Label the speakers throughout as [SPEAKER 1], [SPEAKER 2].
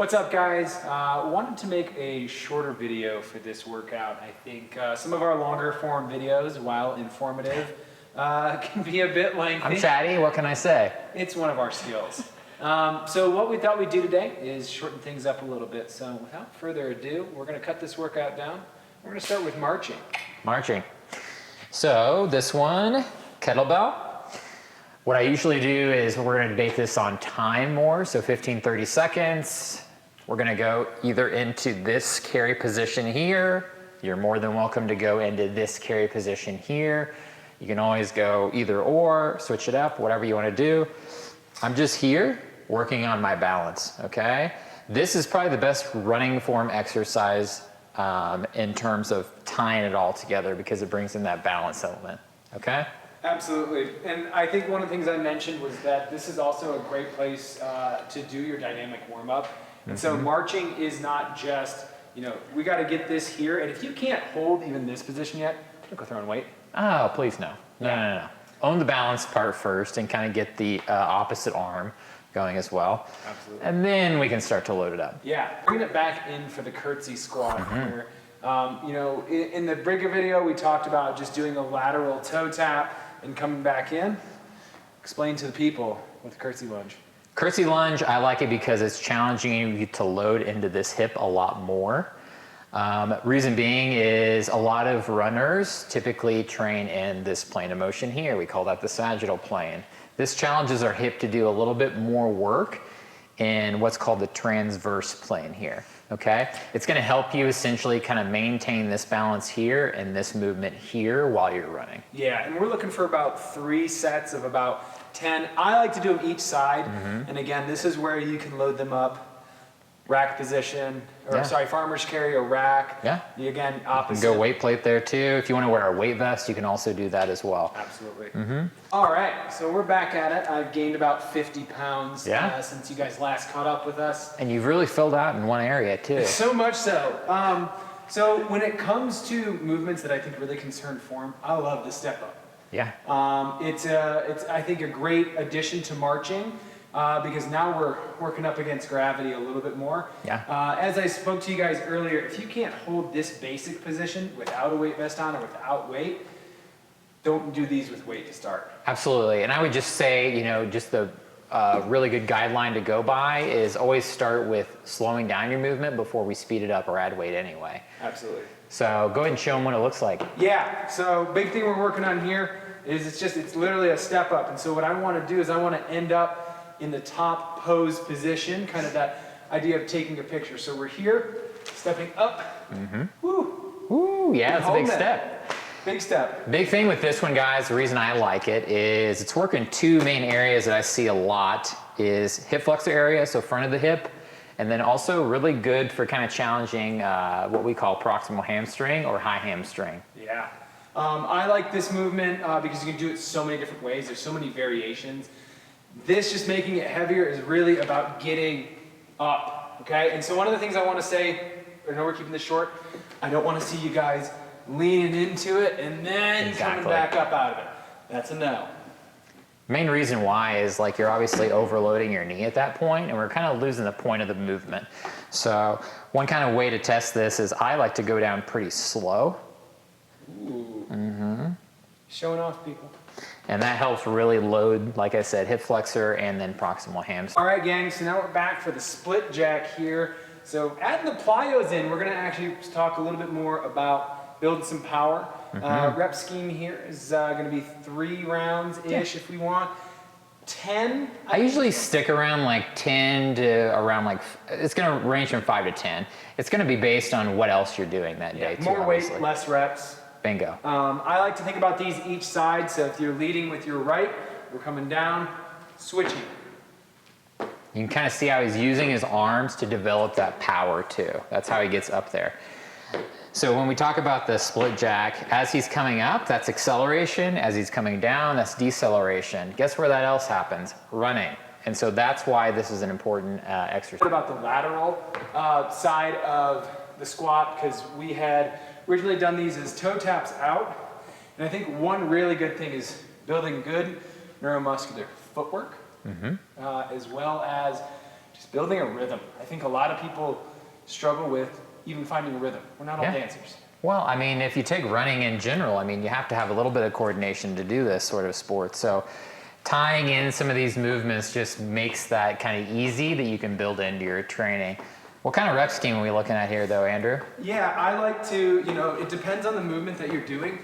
[SPEAKER 1] What's up, guys? Wanted to make a shorter video for this workout. I think some of our longer form videos, while informative, can be a bit lengthy.
[SPEAKER 2] I'm chatty, what can I say?
[SPEAKER 1] It's one of our skills. So what we thought we'd do today is shorten things up a little bit. So without further ado, we're gonna cut this workout down. We're gonna start with marching.
[SPEAKER 2] Marching. So this one, kettlebell. What I usually do is we're gonna debate this on time more, so 15, 30 seconds. We're gonna go either into this carry position here. You're more than welcome to go into this carry position here. You can always go either or, switch it up, whatever you wanna do. I'm just here working on my balance, okay? This is probably the best running form exercise in terms of tying it all together because it brings in that balance element, okay?
[SPEAKER 1] Absolutely, and I think one of the things I mentioned was that this is also a great place to do your dynamic warm-up. And so marching is not just, you know, we got to get this here, and if you can't hold even this position yet, don't go throwing weight.
[SPEAKER 2] Oh, please no. No. Own the balance part first and kind of get the opposite arm going as well.
[SPEAKER 1] Absolutely.
[SPEAKER 2] And then we can start to load it up.
[SPEAKER 1] Yeah, bringing it back in for the CURTSY squat here. You know, in the bigger video, we talked about just doing a lateral toe tap and coming back in. Explain to the people with the CURTSY lunge.
[SPEAKER 2] CURTSY lunge, I like it because it's challenging you to load into this hip a lot more. Reason being is a lot of runners typically train in this plane of motion here. We call that the sagittal plane. This challenges our hip to do a little bit more work in what's called the transverse plane here, okay? It's gonna help you essentially kind of maintain this balance here and this movement here while you're running.
[SPEAKER 1] Yeah, and we're looking for about 3 sets of about 10. I like to do them each side, and again, this is where you can load them up. Rack position, or sorry, farmer's carry or rack. Yeah. You again, opposite.
[SPEAKER 2] You can go weight plate there too. If you want to wear a weight vest, you can also do that as well.
[SPEAKER 1] Absolutely. All right, so we're back at it. I've gained about 50 pounds since you guys last caught up with us. And
[SPEAKER 2] you've really filled out in one area too.
[SPEAKER 1] So much so. So when it comes to movements that I think really concern form, I love the step up.
[SPEAKER 2] Yeah.
[SPEAKER 1] It's I think a great addition to marching. Because now we're working up against gravity a little bit more.
[SPEAKER 2] Yeah.
[SPEAKER 1] As I spoke to you guys earlier, if you can't hold this basic position without a weight vest on or without weight, don't do these with weight to start.
[SPEAKER 2] Absolutely, and I would just say, you know, just the really good guideline to go by is always start with slowing down your movement before we speed it up or add weight anyway.
[SPEAKER 1] Absolutely.
[SPEAKER 2] So go ahead and show them what it looks like.
[SPEAKER 1] Yeah, so big thing we're working on here is it's literally a step up. And so what I want to do is I want to end up in the top pose position, kind of that idea of taking a picture. So we're here, stepping up. Woo.
[SPEAKER 2] Woo, yeah, it's a big step.
[SPEAKER 1] Big step.
[SPEAKER 2] Big thing with this one, guys, the reason I like it is it's working 2 main areas that I see a lot is hip flexor area, so front of the hip, and then also really good for kind of challenging what we call proximal hamstring or high hamstring.
[SPEAKER 1] Yeah. I like this movement because you can do it so many different ways. There's so many variations. This just making it heavier is really about getting up, okay? And so one of the things I want to say, I know we're keeping this short, I don't want to see you guys leaning into it and then coming back up out of it. That's a no.
[SPEAKER 2] Main reason why is like you're obviously overloading your knee at that point and we're kind of losing the point of the movement. So one kind of way to test this is I like to go down pretty slow.
[SPEAKER 1] Ooh. Showing off, people.
[SPEAKER 2] And that helps really load, like I said, hip flexor and then proximal hamstring.
[SPEAKER 1] All right, gang, so now we're back for the split jack here. So adding the plyos in, we're gonna actually talk a little bit more about building some power. Rep scheme here is gonna be 3 rounds-ish if we want. 10.
[SPEAKER 2] I usually stick around like 10 to around like, it's gonna range from 5 to 10. It's gonna be based on what else you're doing that day too.
[SPEAKER 1] More weight, less reps.
[SPEAKER 2] Bingo.
[SPEAKER 1] I like to think about these each side. So if you're leading with your right, we're coming down, switching.
[SPEAKER 2] You can kind of see how he's using his arms to develop that power too. That's how he gets up there. So when we talk about the split jack, as he's coming up, that's acceleration. As he's coming down, that's deceleration. Guess where that else happens? Running. And so that's why this is an important exercise.
[SPEAKER 1] What about the lateral side of the squat? Because we had originally done these as toe taps out. And I think one really good thing is building good neuromuscular footwork, as well as just building a rhythm. I think a lot of people struggle with even finding a rhythm. We're not all dancers.
[SPEAKER 2] Well, I mean, if you take running in general, I mean, you have to have a little bit of coordination to do this sort of sport. So tying in some of these movements just makes that kind of easy that you can build into your training. What kind of rep scheme are we looking at here though, Andrew?
[SPEAKER 1] Yeah, I like to, it depends on the movement that you're doing.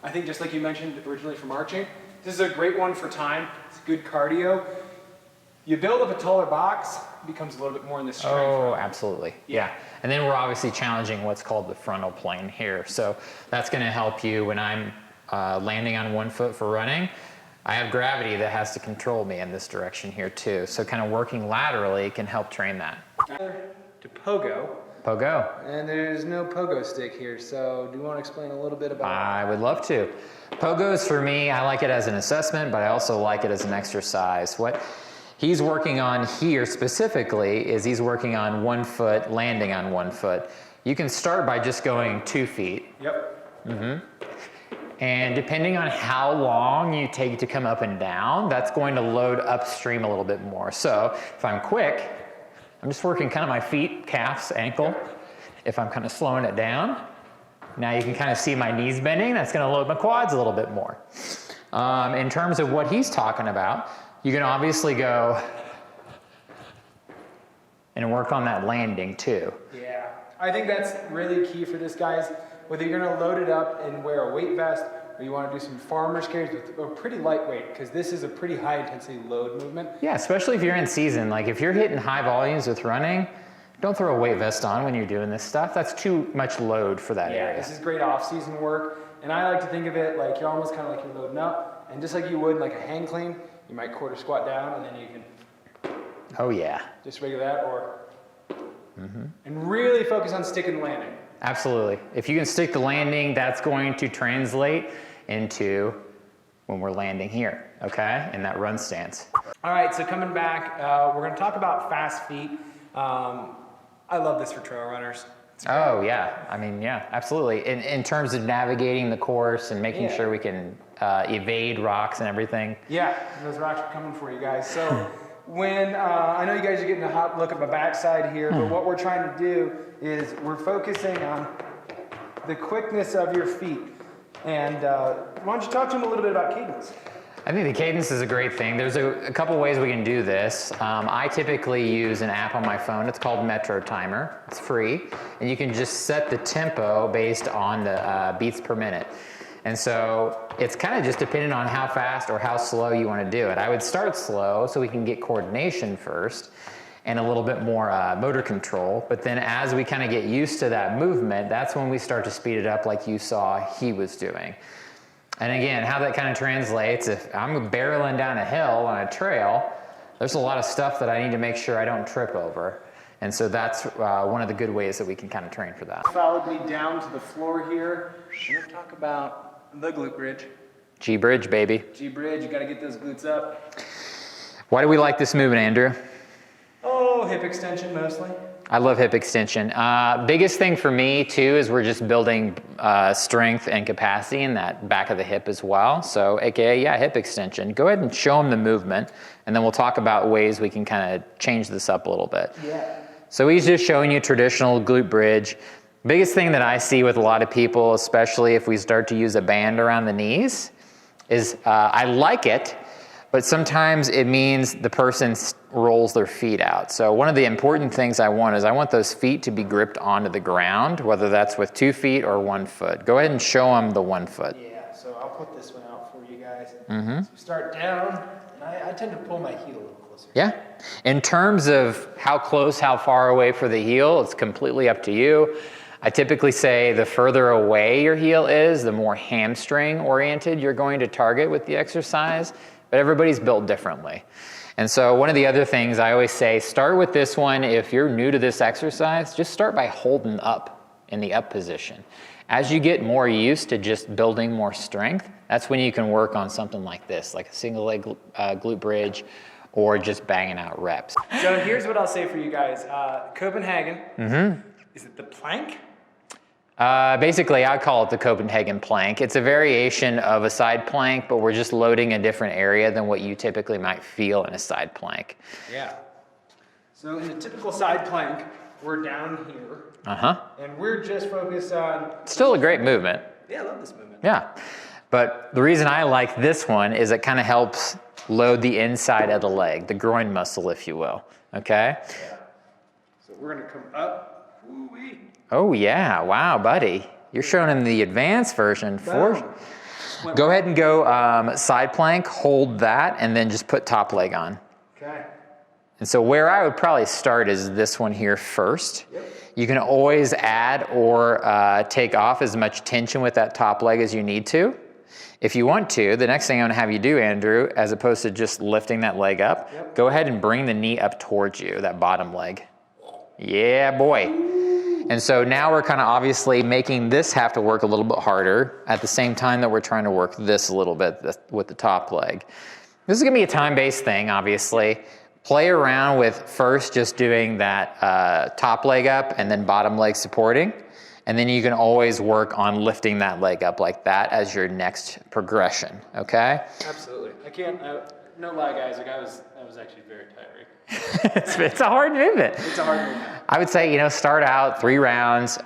[SPEAKER 1] I think just like you mentioned originally for marching, this is a great one for time. It's good cardio. You build up a taller box, it becomes a little bit more in the strength.
[SPEAKER 2] Oh, absolutely. Yeah. And then we're obviously challenging what's called the frontal plane here. So that's going to help you when I'm landing on one foot for running. I have gravity that has to control me in this direction here too. So kind of working laterally can help train that.
[SPEAKER 1] To pogo.
[SPEAKER 2] Pogo.
[SPEAKER 1] And there's no pogo stick here, so do you want to explain a little bit about it?
[SPEAKER 2] I would love to. Pogos for me, I like it as an assessment, but I also like it as an exercise. What he's working on here specifically is he's working on 1 foot, landing on 1 foot. You can start by just going 2 feet.
[SPEAKER 1] Yep.
[SPEAKER 2] And depending on how long you take to come up and down, that's going to load upstream a little bit more. So if I'm quick, I'm just working kind of my feet, calves, ankle. If I'm kind of slowing it down, now you can kind of see my knees bending. That's going to load my quads a little bit more. In terms of what he's talking about, you can obviously go and work on that landing too.
[SPEAKER 1] Yeah, I think that's really key for this, guys. Whether you're going to load it up and wear a weight vest, or you want to do some farmer's carries with a pretty lightweight, because this is a pretty high intensity load movement.
[SPEAKER 2] Yeah, especially if you're in season. Like if you're hitting high volumes with running, don't throw a weight vest on when you're doing this stuff. That's too much load for that area.
[SPEAKER 1] This is great off-season work, and I like to think of it like you're almost kind of like you're loading up, and just like you would like a hang clean, you might quarter squat down, and then you can
[SPEAKER 2] Oh yeah.
[SPEAKER 1] just regular that, or and really focus on sticking the landing.
[SPEAKER 2] Absolutely. If you can stick the landing, that's going to translate into when we're landing here, okay, in that run stance.
[SPEAKER 1] All right, so coming back, we're going to talk about fast feet. I love this for trail runners.
[SPEAKER 2] Oh yeah, I mean, yeah, absolutely. In terms of navigating the course and making sure we can evade rocks and everything.
[SPEAKER 1] Yeah, those rocks are coming for you guys. So when, I know you guys are getting a hot look at my backside here, but what we're trying to do is we're focusing on the quickness of your feet. And why don't you talk to them a little bit about cadence?
[SPEAKER 2] I think the cadence is a great thing. There's a couple ways we can do this. I typically use an app on my phone. It's called Metro Timer. It's free. And you can just set the tempo based on the beats per minute. And so it's kind of just dependent on how fast or how slow you want to do it. I would start slow so we can get coordination first and a little bit more motor control. But then as we kind of get used to that movement, that's when we start to speed it up like you saw he was doing. And again, how that kind of translates, if I'm barreling down a hill on a trail, there's a lot of stuff that I need to make sure I don't trip over. And so that's one of the good ways that we can kind of train for that.
[SPEAKER 1] Followed me down to the floor here. We're going to talk about the glute bridge.
[SPEAKER 2] G-bridge, baby.
[SPEAKER 1] G-bridge, you got to get those glutes up.
[SPEAKER 2] Why do we like this movement, Andrew?
[SPEAKER 1] Oh, hip extension mostly.
[SPEAKER 2] I love hip extension. Biggest thing for me too is we're just building strength and capacity in that back of the hip as well. So AKA, yeah, hip extension. Go ahead and show them the movement, and then we'll talk about ways we can kind of change this up a little bit.
[SPEAKER 1] Yeah.
[SPEAKER 2] So he's just showing you traditional glute bridge. Biggest thing that I see with a lot of people, especially if we start to use a band around the knees, is I like it, but sometimes it means the person rolls their feet out. So one of the important things I want is I want those feet to be gripped onto the ground, whether that's with 2 feet or 1 foot. Go ahead and show them the 1 foot.
[SPEAKER 1] Yeah, so I'll put this one out for you guys. So start down, and I tend to pull my heel a little closer.
[SPEAKER 2] Yeah. In terms of how close, how far away for the heel, it's completely up to you. I typically say the further away your heel is, the more hamstring oriented you're going to target with the exercise, but everybody's built differently. And so one of the other things I always say, start with this one. If you're new to this exercise, just start by holding up in the up position. As you get more used to just building more strength, that's when you can work on something like this, like a single leg glute bridge, or just banging out reps.
[SPEAKER 1] So here's what I'll say for you guys. Copenhagen, is it the plank?
[SPEAKER 2] Basically, I call it the Copenhagen plank. It's a variation of a side plank, but we're just loading a different area than what you typically might feel in a side plank.
[SPEAKER 1] Yeah. So in a typical side plank, we're down here.
[SPEAKER 2] Uh-huh.
[SPEAKER 1] And we're just focused on...
[SPEAKER 2] Still a great movement.
[SPEAKER 1] Yeah, I love this movement.
[SPEAKER 2] Yeah. But the reason I like this one is it kind of helps load the inside of the leg, the groin muscle, if you will. Okay?
[SPEAKER 1] Yeah. So we're gonna come up. Woo-wee.
[SPEAKER 2] Oh yeah, wow, buddy. You're showing him the advanced version. Go ahead and go side plank, hold that, and then just put top leg on.
[SPEAKER 1] Okay.
[SPEAKER 2] And so where I would probably start is this one here first.
[SPEAKER 1] Yep.
[SPEAKER 2] You can always add or take off as much tension with that top leg as you need to. If you want to, the next thing I'm gonna have you do, Andrew, as opposed to just lifting that leg up, go ahead and bring the knee up towards you, that bottom leg. Yeah, boy. And so now we're kind of obviously making this have to work a little bit harder at the same time that we're trying to work this a little bit with the top leg. This is gonna be a time-based thing, obviously. Play around with first just doing that top leg up and then bottom leg supporting. And then you can always work on lifting that leg up like that as your next progression, okay?
[SPEAKER 1] Absolutely. I can't, no lie guys, like that was actually very tiring.
[SPEAKER 2] It's a hard movement.
[SPEAKER 1] It's a hard movement.
[SPEAKER 2] I would say, start out 3 rounds,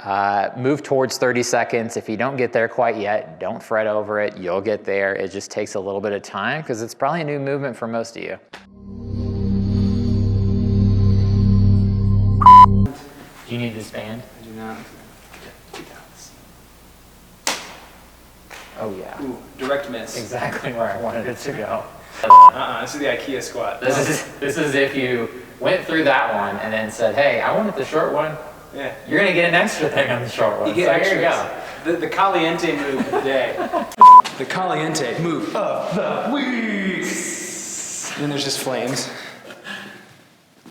[SPEAKER 2] move towards 30 seconds. If you don't get there quite yet, don't fret over it. You'll get there. It just takes a little bit of time because it's probably a new movement for most of you. Do you need this band?
[SPEAKER 1] I do not.
[SPEAKER 2] Oh yeah.
[SPEAKER 1] Ooh, direct miss.
[SPEAKER 2] Exactly where I wanted it to go.
[SPEAKER 1] This is the IKEA squat.
[SPEAKER 2] This is if you went through that one and then said, hey, I wanted the short one.
[SPEAKER 1] Yeah.
[SPEAKER 2] You're gonna get an extra thing on the short one.
[SPEAKER 1] You get
[SPEAKER 2] so here you go.
[SPEAKER 1] The caliente move of the day. The caliente move of the week. And then there's just flames.